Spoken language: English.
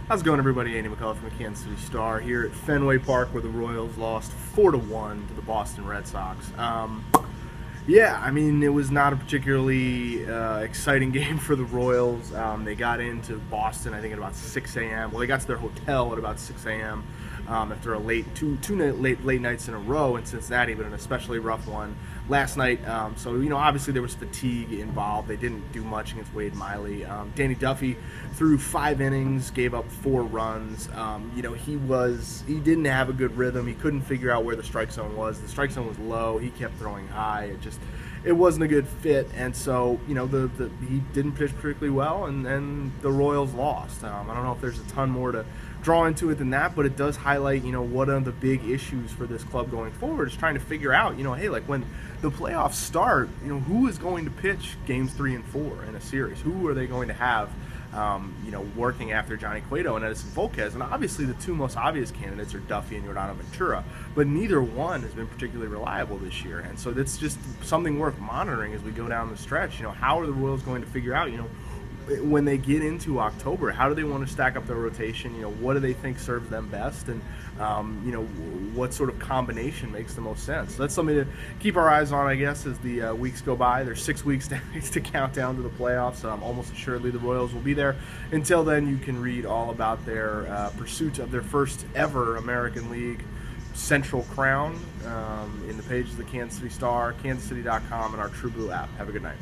How's it going, everybody? Andy McCullough from the Kansas City Star here at Fenway Park, where the Royals lost 4-1 to the Boston Red Sox. Yeah, I mean, it was not a particularly exciting game for the Royals. They got into Boston, I think, at about 6 a.m. Well, they got to their hotel at about 6 a.m. After a two late nights in a row in Cincinnati, but an especially rough one last night. So, obviously there was fatigue involved. They didn't do much against Wade Miley. Danny Duffy threw 5 innings, gave up 4 runs. He didn't have a good rhythm. He couldn't figure out where the strike zone was. The strike zone was low. He kept throwing high. It wasn't a good fit, and so he didn't pitch particularly well, and the Royals lost. I don't know if there's a ton more to draw into it than that, but it does highlight what are the big issues for this club going forward. Is trying to figure out hey, like when the playoffs start, who is going to pitch games 3 and 4 in a series? Who are they going to have working after Johnny Cueto and Edison Volquez? And obviously the two most obvious candidates are Duffy and Yordan Ventura, but neither one has been particularly reliable this year. And so that's just something worth monitoring as we go down the stretch. How are the Royals going to figure out, when they get into October, how do they want to stack up their rotation? What do they think serves them best? And, what sort of combination makes the most sense? So that's something to keep our eyes on, I guess, as the weeks go by. There's 6 weeks to count down to the playoffs. Almost assuredly the Royals will be there. Until then, you can read all about their pursuit of their first ever American League Central Crown in the pages of the Kansas City Star, kansascity.com, and our True Blue app. Have a good night.